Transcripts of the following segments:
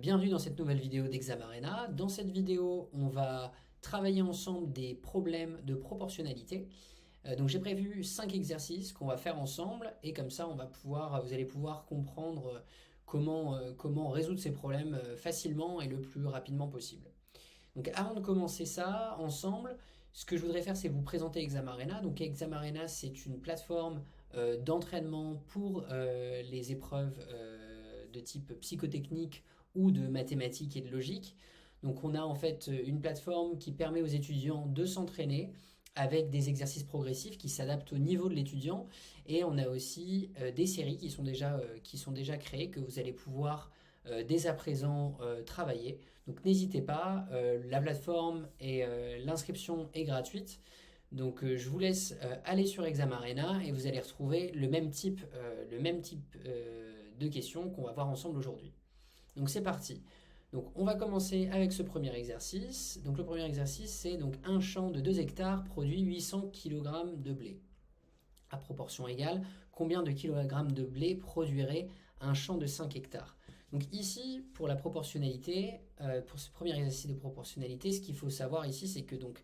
Bienvenue dans cette nouvelle vidéo d'Examarena. Dans cette vidéo, on va travailler ensemble des problèmes de proportionnalité. Donc j'ai prévu 5 exercices qu'on va faire ensemble et comme ça vous allez pouvoir comprendre comment résoudre ces problèmes facilement et le plus rapidement possible. Donc avant de commencer ça ensemble, ce que je voudrais faire, c'est vous présenter Examarena. Donc Examarena, c'est une plateforme d'entraînement pour les épreuves de type psychotechnique ou de mathématiques et de logique. Donc on a en fait une plateforme qui permet aux étudiants de s'entraîner avec des exercices progressifs qui s'adaptent au niveau de l'étudiant, et on a aussi des séries qui sont déjà créées que vous allez pouvoir dès à présent travailler. Donc n'hésitez pas, la plateforme et l'inscription est gratuite. Donc je vous laisse aller sur Examarena et vous allez retrouver le même type de questions qu'on va voir ensemble aujourd'hui. Donc c'est parti. Donc on va commencer avec ce premier exercice. Donc le premier exercice, c'est donc un champ de 2 hectares produit 800 kg de blé. À proportion égale, combien de kilogrammes de blé produirait un champ de 5 hectares? Donc ici, pour la proportionnalité, pour ce premier exercice de proportionnalité, ce qu'il faut savoir ici, c'est que donc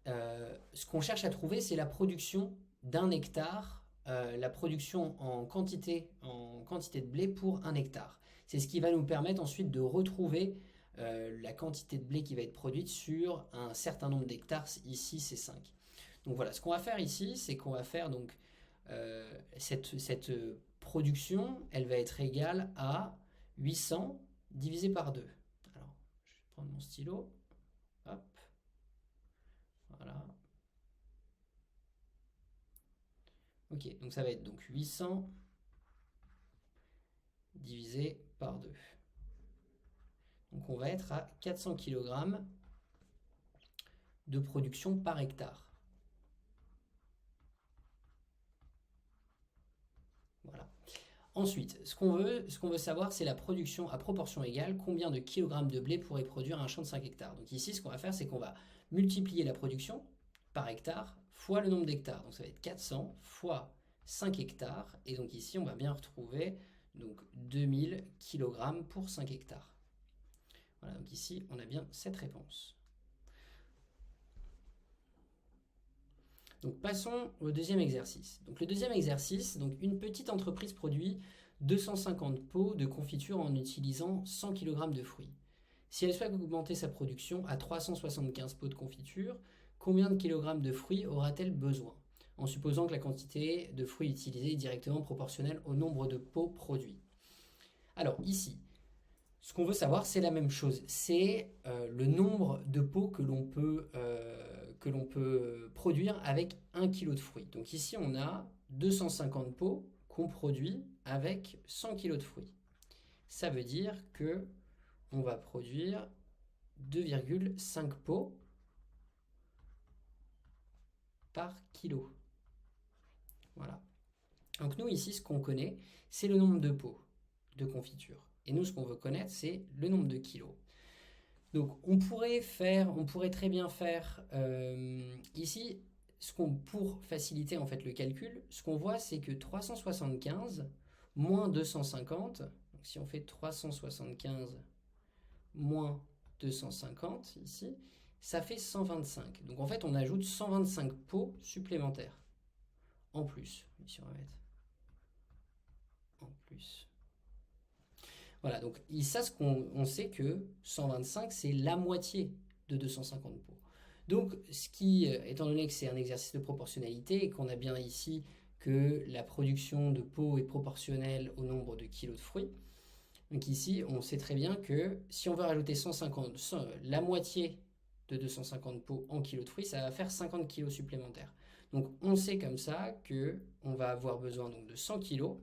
ce qu'on cherche à trouver, c'est la production d'un hectare, la production en quantité de blé pour un hectare. C'est ce qui va nous permettre ensuite de retrouver la quantité de blé qui va être produite sur un certain nombre d'hectares. Ici, c'est 5. Donc voilà, ce qu'on va faire ici, c'est qu'on va faire donc cette production, elle va être égale à 800 divisé par 2. Alors, je vais prendre mon stylo. Hop. Voilà. Ok, donc ça va être donc 800 divisé par 2. Donc on va être à 400 kg de production par hectare. Voilà. Ensuite, ce qu'on veut savoir, c'est la production à proportion égale, combien de kilogrammes de blé pourrait produire un champ de 5 hectares. Donc ici, ce qu'on va faire, c'est qu'on va multiplier la production par hectare fois le nombre d'hectares. Donc ça va être 400 fois 5 hectares. Et donc ici, on va bien retrouver donc 2000 kg pour 5 hectares. Voilà, donc ici, on a bien cette réponse. Donc passons au deuxième exercice. Donc le deuxième exercice, donc une petite entreprise produit 250 pots de confiture en utilisant 100 kg de fruits. Si elle souhaite augmenter sa production à 375 pots de confiture, combien de kilogrammes de fruits aura-t-elle besoin? En supposant que la quantité de fruits utilisée est directement proportionnelle au nombre de pots produits. Alors ici, ce qu'on veut savoir, c'est la même chose. C'est le nombre de pots que l'on peut produire avec 1 kg de fruits. Donc ici, on a 250 pots qu'on produit avec 100 kg de fruits. Ça veut dire que on va produire 2,5 pots par kilo. Voilà. Donc nous, ici, ce qu'on connaît, c'est le nombre de pots de confiture. Et nous, ce qu'on veut connaître, c'est le nombre de kilos. Donc on pourrait très bien faire ici, pour faciliter en fait le calcul, ce qu'on voit, c'est que 375 moins 250, donc si on fait 375 moins 250 ici, ça fait 125. Donc en fait, on ajoute 125 pots supplémentaires en plus. Ici, on va mettre en plus. Voilà, donc ça, on sait que 125, c'est la moitié de 250 pots. Donc, étant donné que c'est un exercice de proportionnalité et qu'on a bien ici que la production de pots est proportionnelle au nombre de kilos de fruits, donc ici, on sait très bien que si on veut rajouter la moitié de 250 pots en kilos de fruits, ça va faire 50 kilos supplémentaires. Donc, on sait comme ça qu'on va avoir besoin donc, de 100 kilos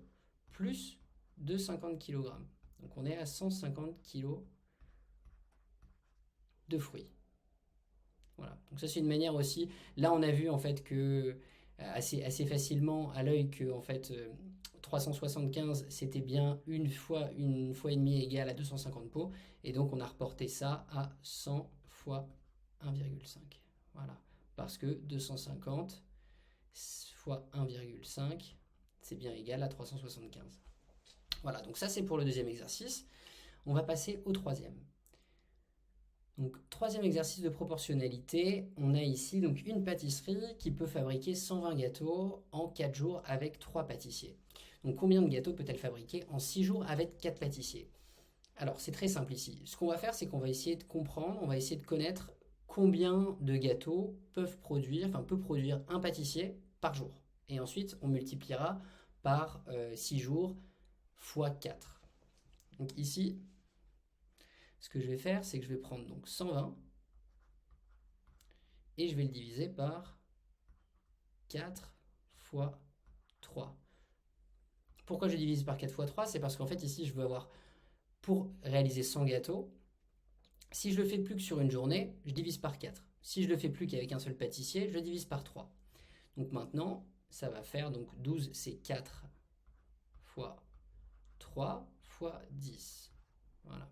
plus de 50 kg. Donc on est à 150 kg de fruits. Voilà. Donc ça c'est une manière aussi. Là on a vu en fait que assez facilement à l'œil que en fait 375 c'était bien une fois et demie égale à 250 pots, et donc on a reporté ça à 100 fois 1,5. Voilà. Parce que 250 fois 1,5 c'est bien égal à 375. Voilà, donc ça c'est pour le deuxième exercice. On va passer au troisième. Donc, troisième exercice de proportionnalité, on a ici donc une pâtisserie qui peut fabriquer 120 gâteaux en 4 jours avec 3 pâtissiers. Donc, combien de gâteaux peut-elle fabriquer en 6 jours avec 4 pâtissiers? Alors, c'est très simple ici. Ce qu'on va faire, c'est qu'on va essayer de comprendre, on va essayer de connaître combien de gâteaux peut produire un pâtissier par jour. Et ensuite, on multipliera par 6 jours fois 4. Donc ici, ce que je vais faire, c'est que je vais prendre donc 120 et je vais le diviser par 4 fois 3. Pourquoi je divise par 4 fois 3? C'est parce qu'en fait ici je veux avoir, pour réaliser 100 gâteaux, si je le fais plus que sur une journée, je divise par 4. Si je le fais plus qu'avec un seul pâtissier, je divise par 3. Donc maintenant, ça va faire donc 12, c'est 4 fois 3 fois 10. Voilà.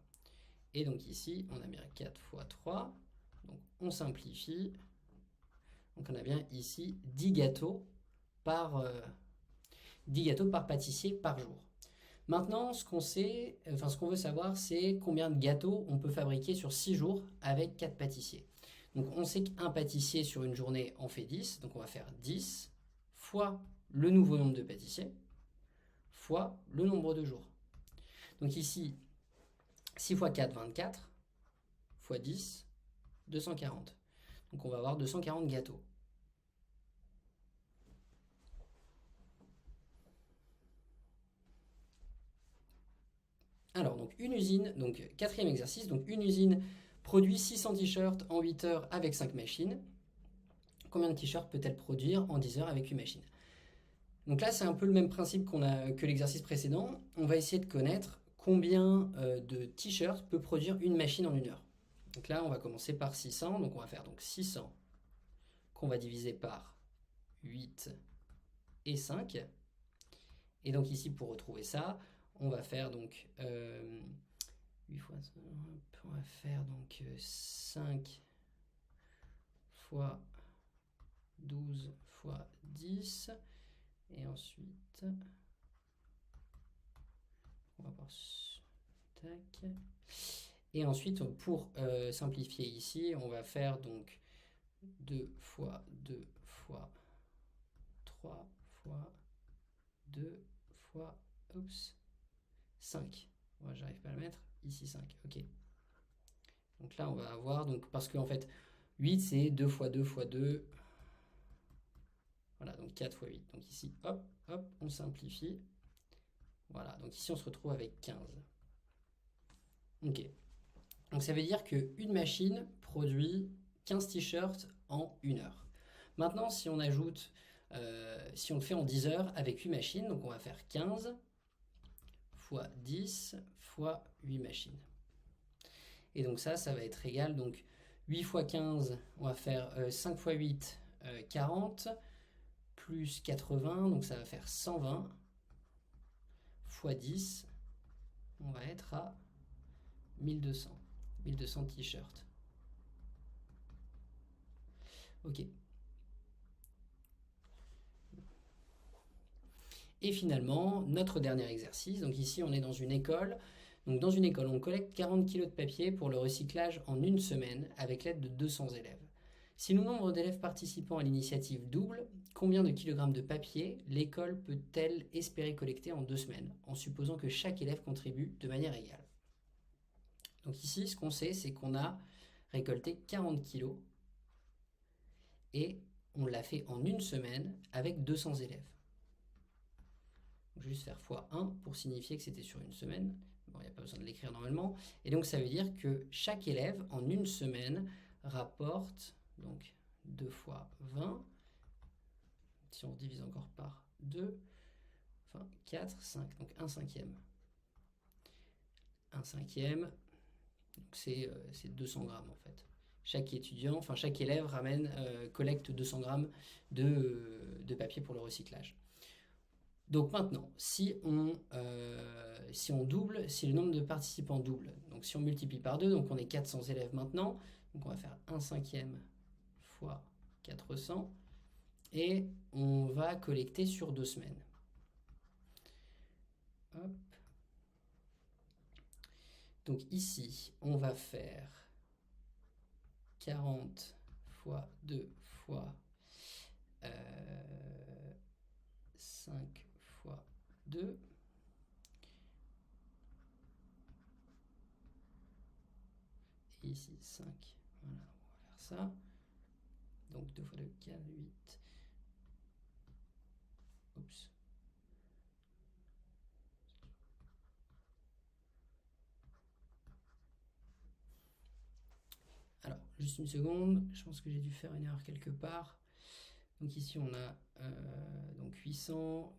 Et donc ici, on a bien 4 fois 3. Donc on simplifie. Donc on a bien ici 10 gâteaux par, 10 gâteaux par pâtissier par jour. Maintenant, ce qu'on veut savoir, c'est combien de gâteaux on peut fabriquer sur 6 jours avec 4 pâtissiers. Donc on sait qu'un pâtissier sur une journée en fait 10. Donc on va faire 10 fois le nouveau nombre de pâtissiers fois le nombre de jours. Donc ici, 6 fois 4, 24, fois 10, 240. Donc on va avoir 240 gâteaux. Alors, donc une usine, donc quatrième exercice, donc une usine produit 600 t-shirts en 8 heures avec 5 machines. Combien de t-shirts peut-elle produire en 10 heures avec 8 machines? Donc là, c'est un peu le même principe que l'exercice précédent. On va essayer de connaître combien de t-shirts peut produire une machine en 1 heure. Donc là, on va commencer par 600. Donc on va faire donc 600 qu'on va diviser par 8 et 5. Et donc ici, pour retrouver ça, on va faire donc 8 fois 5, on va faire donc 5 fois 12 fois 10. Et ensuite, on va voir. Tac. Et ensuite, pour simplifier ici, on va faire donc 2 fois 2 fois 3 fois 2 fois 5. Ouais, j'arrive pas à le mettre. Ici 5. Ok. Donc là, on va avoir, donc, parce qu'en fait, 8 c'est 2 fois 2 fois 2. Voilà, donc 4 fois 8. Donc ici, hop, hop, on simplifie. Voilà, donc ici, on se retrouve avec 15. Ok. Donc ça veut dire qu'une machine produit 15 t-shirts en 1 heure. Maintenant, si on ajoute, si on le fait en 10 heures avec 8 machines, donc on va faire 15 fois 10 fois 8 machines. Et donc ça va être égal, donc 8 fois 15, on va faire 5 fois 8, 40, plus 80, donc ça va faire 120, fois 10, on va être à 1200 t-shirts. Ok. Et finalement, notre dernier exercice, donc ici on est dans une école. Donc dans une école, on collecte 40 kg de papier pour le recyclage en 1 semaine avec l'aide de 200 élèves. Si le nombre d'élèves participant à l'initiative double, combien de kilogrammes de papier l'école peut-elle espérer collecter en 2 semaines, en supposant que chaque élève contribue de manière égale? Donc ici, ce qu'on sait, c'est qu'on a récolté 40 kg et on l'a fait en 1 semaine avec 200 élèves. Donc, je vais juste faire x1 pour signifier que c'était sur 1 semaine. Bon, il n'y a pas besoin de l'écrire normalement. Et donc ça veut dire que chaque élève en 1 semaine rapporte donc 2 fois 20. Si on divise encore par 2, enfin 4, 5, donc 1 cinquième. 1 cinquième, donc c'est 200 grammes en fait. Chaque étudiant, enfin chaque élève collecte 200 grammes de papier pour le recyclage. Donc maintenant, si on double, si le nombre de participants double, donc si on multiplie par 2, donc on est 400 élèves maintenant, donc on va faire 1 cinquième fois 400, et on va collecter sur 2 semaines. Hop. Donc ici, on va faire 40 fois 2 fois 5 fois 2. Et ici 5. Voilà, on va faire ça. Donc 2 fois 2, 4, 8. Oups. Alors, juste une seconde, je pense que j'ai dû faire une erreur quelque part. Donc ici on a donc 800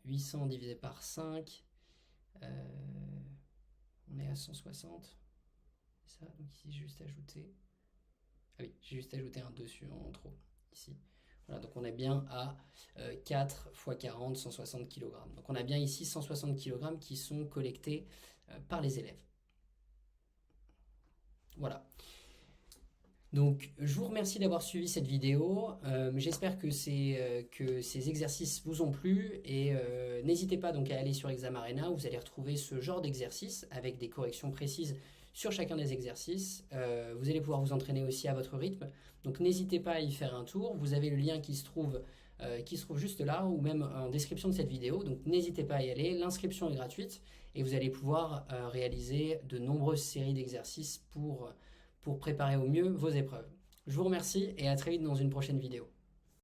divisé par 5, on est à 160. Ça, donc ici j'ai juste ajouté, ah oui, j'ai juste ajouté un 2 en trop, ici. Voilà, donc on est bien à 4 x 40, 160 kg. Donc on a bien ici 160 kg qui sont collectés par les élèves. Voilà. Donc, je vous remercie d'avoir suivi cette vidéo. J'espère que ces exercices vous ont plu et n'hésitez pas donc à aller sur Examarena où vous allez retrouver ce genre d'exercice avec des corrections précises sur chacun des exercices. Vous allez pouvoir vous entraîner aussi à votre rythme. Donc, n'hésitez pas à y faire un tour. Vous avez le lien qui se trouve juste là ou même en description de cette vidéo. Donc, n'hésitez pas à y aller. L'inscription est gratuite et vous allez pouvoir réaliser de nombreuses séries d'exercices pour préparer au mieux vos épreuves. Je vous remercie et à très vite dans une prochaine vidéo.